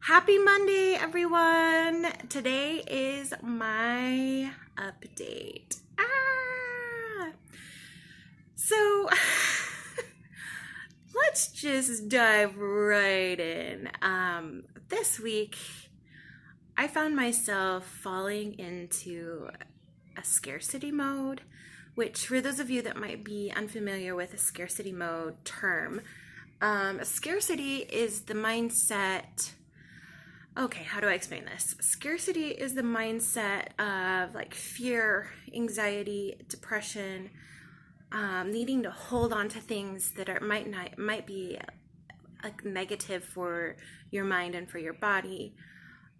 Happy Monday, everyone! Today is my update. So let's just dive right in. This week, I found myself falling into a scarcity mode, which for those of you that might be unfamiliar with a scarcity mode term, scarcity is the mindset. Okay, how do I explain this? Scarcity is the mindset of like fear, anxiety, depression, needing to hold on to things that might be like negative for your mind and for your body.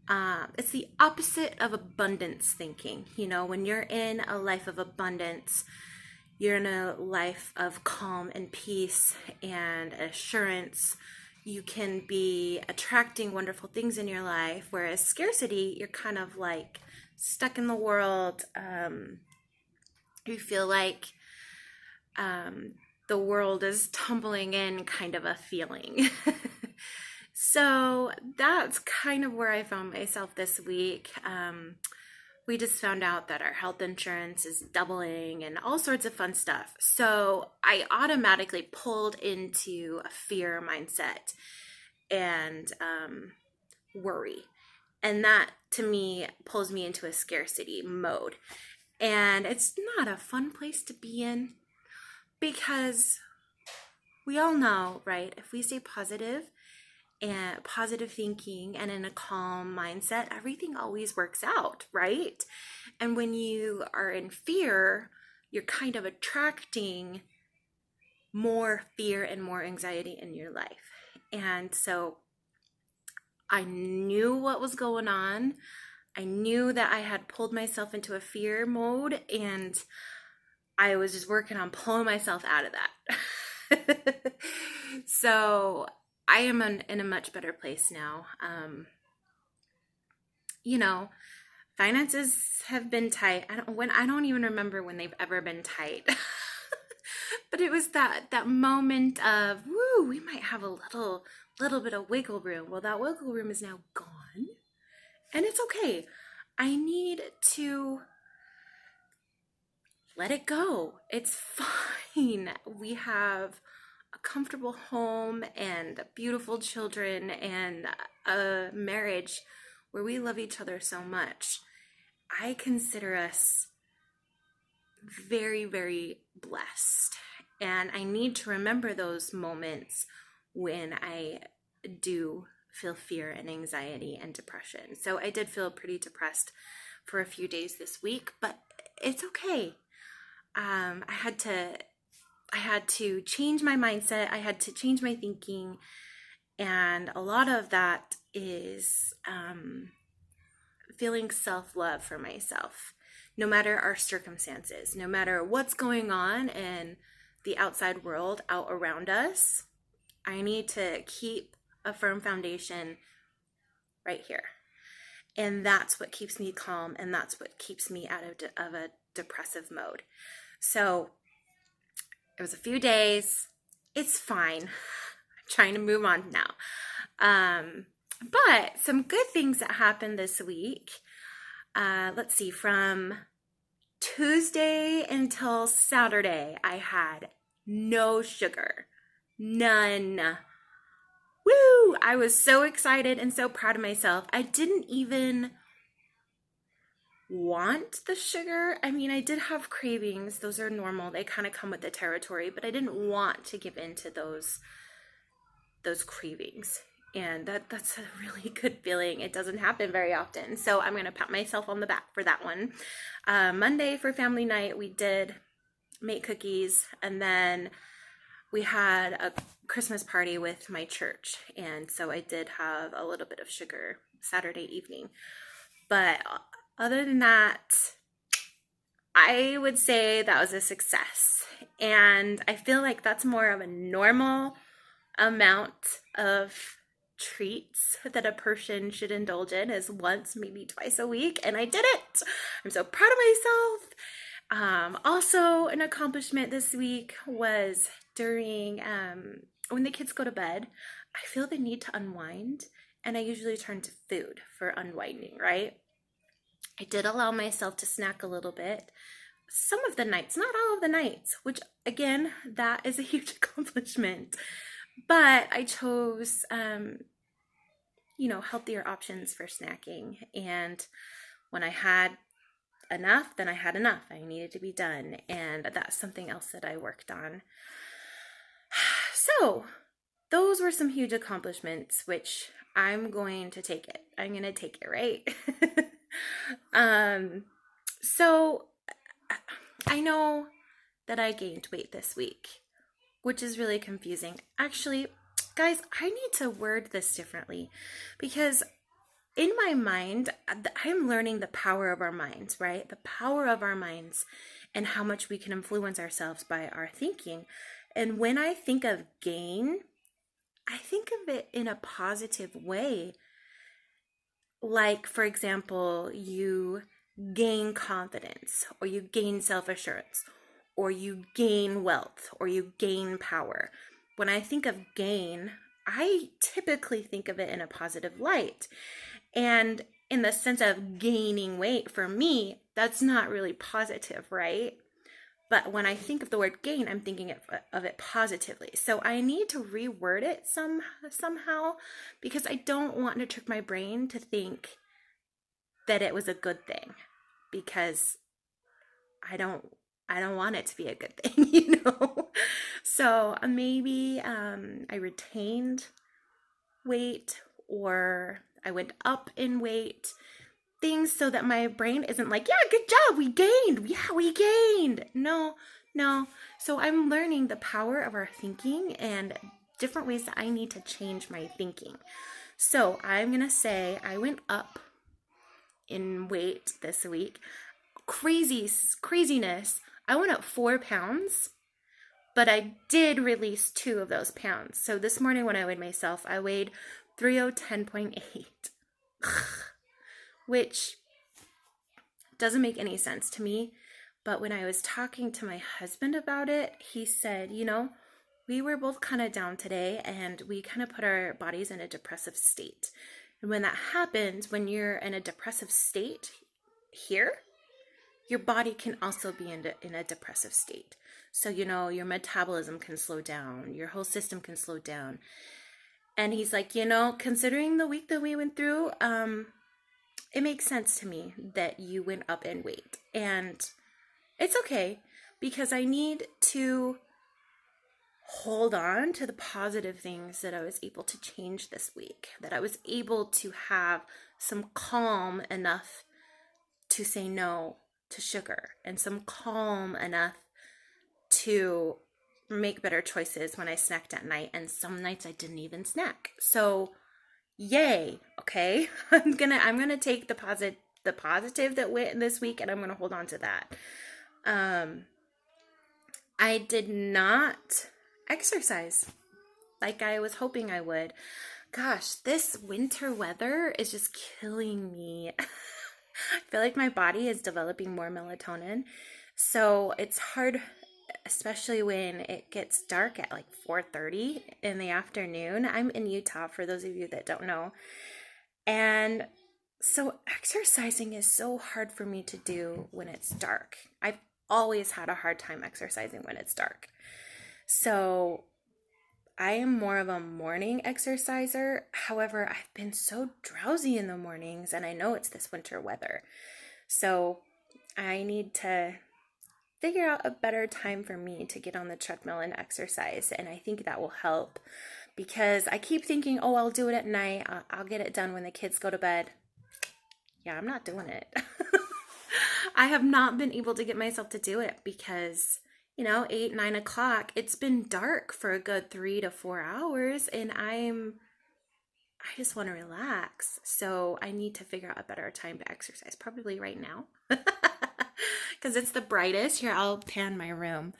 It's the opposite of abundance thinking. You know, when you're in a life of abundance, you're in a life of calm and peace and assurance. You can be attracting wonderful things in your life, whereas scarcity, you're kind of like stuck in the world. You feel like the world is tumbling in, kind of a feeling. So that's kind of where I found myself this week. We just found out that our health insurance is doubling and all sorts of fun stuff. So I automatically pulled into a fear mindset and worry. And that to me pulls me into a scarcity mode. And it's not a fun place to be in because we all know, right? If we stay positive and positive thinking and in a calm mindset, everything always works out, right? And when you are in fear, you're kind of attracting more fear and more anxiety in your life. And so I knew what was going on. I knew that I had pulled myself into a fear mode, and I was just working on pulling myself out of that. So I am in a much better place now. Finances have been tight. I don't even remember when they've ever been tight. But it was that moment of, woo, we might have a little bit of wiggle room. Well, that wiggle room is now gone, and it's okay. I need to let it go. It's fine. We have a comfortable home and beautiful children and a marriage where we love each other so much. I consider us very, very blessed. And I need to remember those moments when I do feel fear and anxiety and depression. So I did feel pretty depressed for a few days this week, but it's okay. I had to change my mindset. I had to change my thinking. And a lot of that is feeling self-love for myself, no matter our circumstances, no matter what's going on in the outside world out around us. I need to keep a firm foundation right here. And that's what keeps me calm, and that's what keeps me out of a depressive mode. So it was a few days. It's fine. I'm trying to move on now. But some good things that happened this week. Let's see, from Tuesday until Saturday, I had no sugar. None. Woo! I was so excited and so proud of myself. I didn't even want the sugar. I mean, I did have cravings. Those are normal. They kind of come with the territory, but I didn't want to give in to those cravings. And that's a really good feeling. It doesn't happen very often. So I'm going to pat myself on the back for that one. Monday for family night, we did make cookies, and then we had a Christmas party with my church. And so I did have a little bit of sugar Saturday evening. But other than that, I would say that was a success. And I feel like that's more of a normal amount of treats that a person should indulge in, is once, maybe twice a week, and I did it. I'm so proud of myself. Also, an accomplishment this week was during when the kids go to bed, I feel the need to unwind and I usually turn to food for unwinding, right? I did allow myself to snack a little bit some of the nights, not all of the nights, which again, that is a huge accomplishment. But I chose, healthier options for snacking. And when I had enough, then I had enough. I needed to be done. And that's something else that I worked on. So those were some huge accomplishments, which I'm going to take it. I'm going to take it, right? So I know that I gained weight this week, which is really confusing. Actually, guys, I need to word this differently because in my mind, I'm learning the power of our minds, right? The power of our minds and how much we can influence ourselves by our thinking. And when I think of gain, I think of it in a positive way. Like, for example, you gain confidence, or you gain self-assurance, or you gain wealth, or you gain power. When I think of gain, I typically think of it in a positive light. And in the sense of gaining weight, for me, that's not really positive, right? But when I think of the word gain, I'm thinking of it positively. So I need to reword it somehow because I don't want to trick my brain to think that it was a good thing, because I don't want it to be a good thing, So maybe I retained weight, or I went up in weight, things so that my brain isn't like, yeah, good job, we gained. Yeah, we gained. No. So I'm learning the power of our thinking and different ways that I need to change my thinking. So I'm going to say I went up in weight this week. Craziness. I went up 4 pounds, but I did release 2 of those pounds. So this morning when I weighed myself, I weighed 310.8, which doesn't make any sense to me. But when I was talking to my husband about it, he said, we were both kind of down today and we kind of put our bodies in a depressive state. And when that happens, when you're in a depressive state here, your body can also be in a depressive state. So, your metabolism can slow down, your whole system can slow down. And he's like, considering the week that we went through, it makes sense to me that you went up in weight. And it's okay, because I need to hold on to the positive things that I was able to change this week, that I was able to have some calm enough to say no to sugar, and some calm enough to make better choices when I snacked at night. And some nights I didn't even snack. So yay. Okay. I'm gonna take the positive that went this week, and I'm gonna hold on to that. I did not exercise like I was hoping I would. Gosh, this winter weather is just killing me. I feel like my body is developing more melatonin. So it's hard, especially when it gets dark at like 4:30 in the afternoon. I'm in Utah, for those of you that don't know. And so exercising is so hard for me to do when it's dark. I've always had a hard time exercising when it's dark. So I am more of a morning exerciser. However, I've been so drowsy in the mornings, and I know it's this winter weather. So I need to figure out a better time for me to get on the treadmill and exercise. And I think that will help, because I keep thinking, oh, I'll do it at night. I'll get it done when the kids go to bed. Yeah, I'm not doing it. I have not been able to get myself to do it because 8, 9 o'clock, it's been dark for a good 3 to 4 hours, and I just want to relax. So I need to figure out a better time to exercise, probably right now, because it's the brightest. Here, I'll pan my room.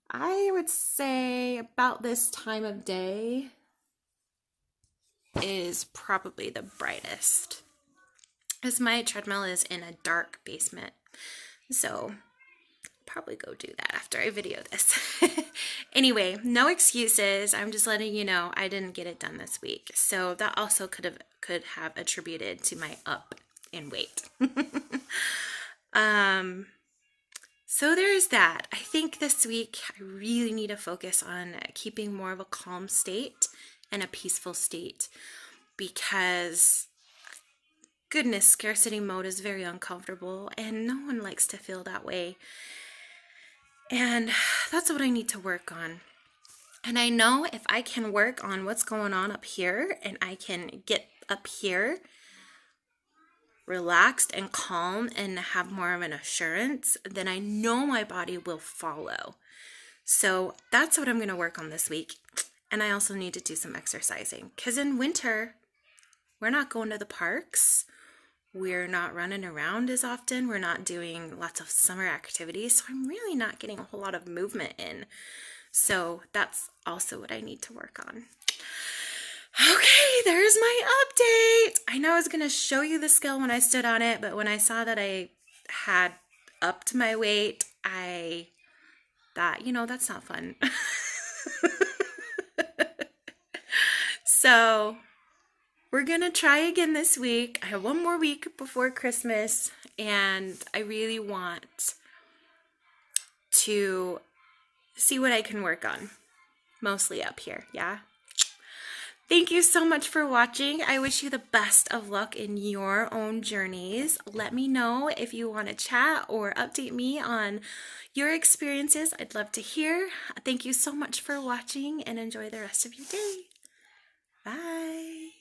I would say about this time of day is probably the brightest, because my treadmill is in a dark basement. So probably go do that after I video this. Anyway, no excuses. I'm just letting you know I didn't get it done this week. So that also could have attributed to my up in weight. So there's that. I think this week I really need to focus on keeping more of a calm state and a peaceful state, because goodness, scarcity mode is very uncomfortable and no one likes to feel that way. And that's what I need to work on. And I know if I can work on what's going on up here and I can get up here relaxed and calm and have more of an assurance, then I know my body will follow. So that's what I'm going to work on this week. And I also need to do some exercising, because in winter, we're not going to the parks. We're not running around as often. We're not doing lots of summer activities. So I'm really not getting a whole lot of movement in. So that's also what I need to work on. Okay, there's my update. I know I was going to show you the scale when I stood on it, but when I saw that I had upped my weight, I thought, that's not fun. So we're going to try again this week. I have one more week before Christmas, and I really want to see what I can work on, mostly up here, yeah? Thank you so much for watching. I wish you the best of luck in your own journeys. Let me know if you want to chat or update me on your experiences. I'd love to hear. Thank you so much for watching, and enjoy the rest of your day. Bye.